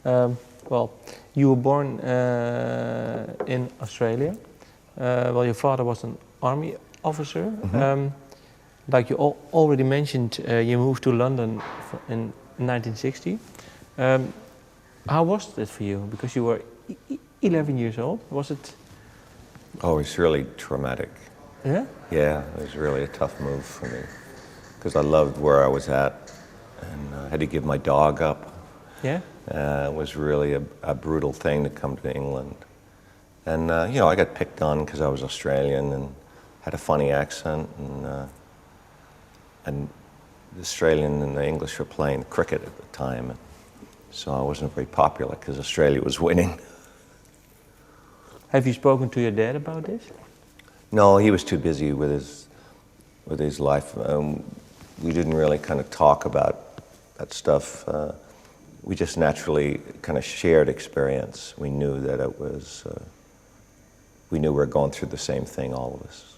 Well, you were born in Australia. Well, your father was an army officer. Like you already mentioned, you moved to London in 1960. How was it for you? Because you were 11 years old. Was it? Oh, it's really traumatic. Yeah? Yeah, it was really a tough move for me because I loved where I was at and I had to give my dog up. Yeah? It was really a brutal thing to come to England. And, you know, I got picked on because I was Australian and had a funny accent. And the Australian and the English were playing cricket at the time. So I wasn't very popular because Australia was winning. Have you spoken to your dad about this? No, he was too busy with his life. We didn't really kind of talk about that stuff. We just naturally kind of shared experience. We knew that it was, we knew we were going through the same thing, all of us.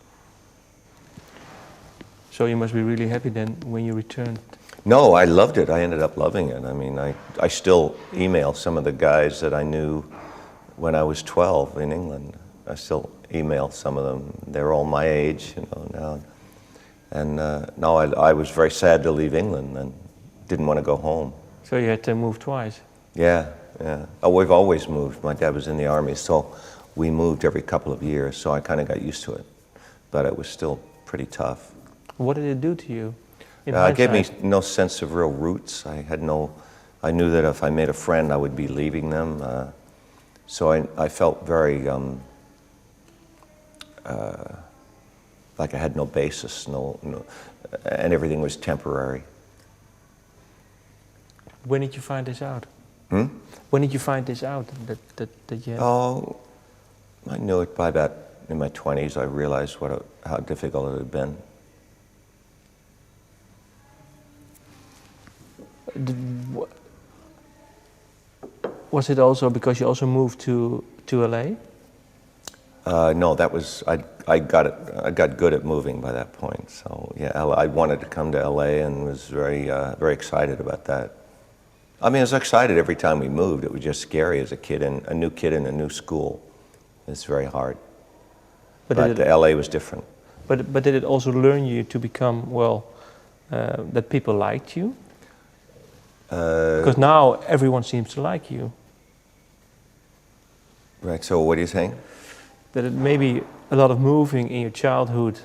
So you must be really happy then when you returned. No, I loved it. I ended up loving it. I mean, I still email some of the guys that I knew when I was 12 in England. I still email some of them. They're all my age, you know, now. And no, I was very sad to leave England and didn't want to go home. So you had to move twice? Yeah, yeah. Oh, we've always moved. My dad was in the army, so we moved every couple of years, so I kind of got used to it. But it was still pretty tough. What did it do to you? It gave me no sense of real roots. I knew that if I made a friend, I would be leaving them. So I felt very, like I had no basis, and everything was temporary. When did you find this out? When did you find this out that you had? Oh, I knew it by about in my 20s. I realized how difficult it had been. Was it also because you also moved to LA? No, that was I got good at moving by that point. So yeah, I wanted to come to LA and was very excited about that. I mean, I was excited every time we moved. It was just scary as a kid, and a new kid in a new school. It's very hard. But the LA was different. But did it also learn you to become, well, that people liked you? Because now everyone seems to like you. Right, so what are you saying? That it maybe a lot of moving in your childhood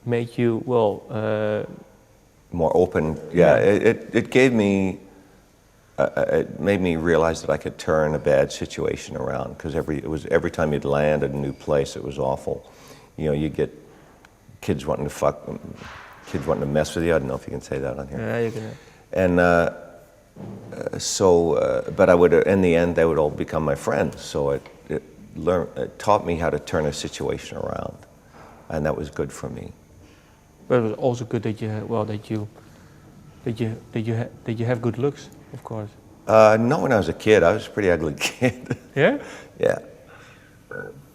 made you, well... more open, yeah. It gave me, it made me realize that I could turn a bad situation around, because every time you'd land at a new place, it was awful. You know, you get kids wanting to kids wanting to mess with you. I don't know if you can say that on here. Yeah, you can. And but I would, in the end, they would all become my friends. So it taught me how to turn a situation around, and that was good for me. But it was also good that you have good looks, of course. No, when I was a kid, I was a pretty ugly kid. Yeah? Yeah.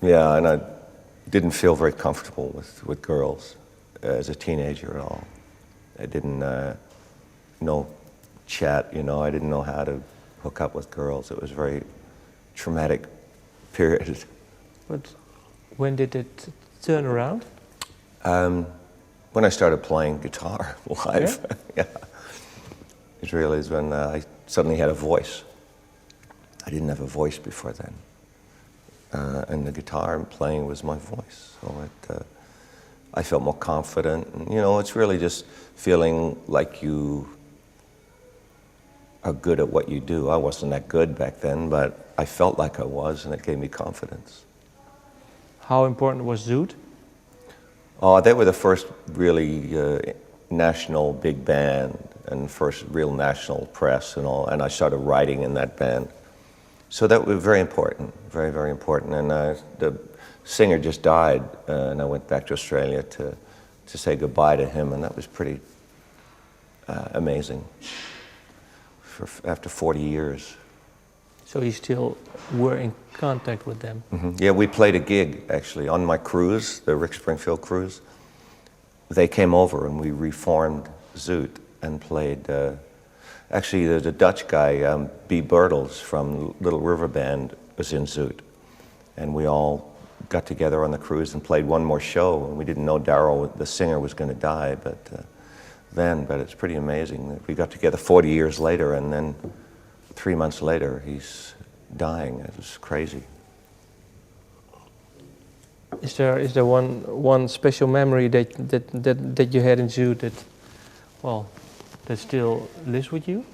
Yeah, and I didn't feel very comfortable with girls as a teenager at all. I didn't know chat, you know. I didn't know how to hook up with girls. It was a very traumatic period. But when did it turn around? When I started playing guitar live. Yeah. It really is when I suddenly had a voice. I didn't have a voice before then. And the guitar and playing was my voice. So I felt more confident. And, you know, it's really just feeling like you are good at what you do. I wasn't that good back then, but I felt like I was, and it gave me confidence. How important was Zoot? Oh, they were the first really national big band and first real national press and all, and I started writing in that band. So that was very important, very, very important. And the singer just died, and I went back to Australia to say goodbye to him, and that was pretty amazing after 40 years. So you still were in contact with them? Mm-hmm. Yeah, we played a gig, actually, on my cruise, the Rick Springfield cruise. They came over and we reformed Zoot and played, Actually, there's a Dutch guy, B. Bertels from Little River Band, was in Zoot. And we all got together on the cruise and played one more show. And we didn't know Darryl, the singer, was going to die but it's pretty amazing that we got together 40 years later, and then 3 months later, he's dying. It was crazy. Is there one special memory that you had in Zoot that still lives with you?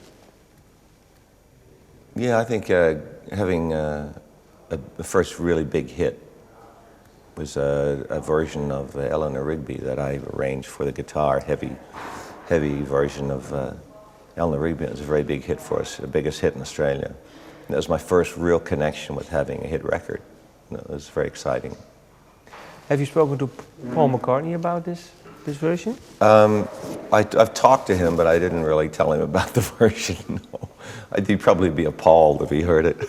Yeah, I think having the first really big hit was a version of Eleanor Rigby that I arranged for the guitar, heavy version of Eleanor Rigby. It was a very big hit for us, the biggest hit in Australia. And that was my first real connection with having a hit record. It was very exciting. Have you spoken to Paul McCartney about this version? I've talked to him, but I didn't really tell him about the version. No. He'd probably be appalled if he heard it.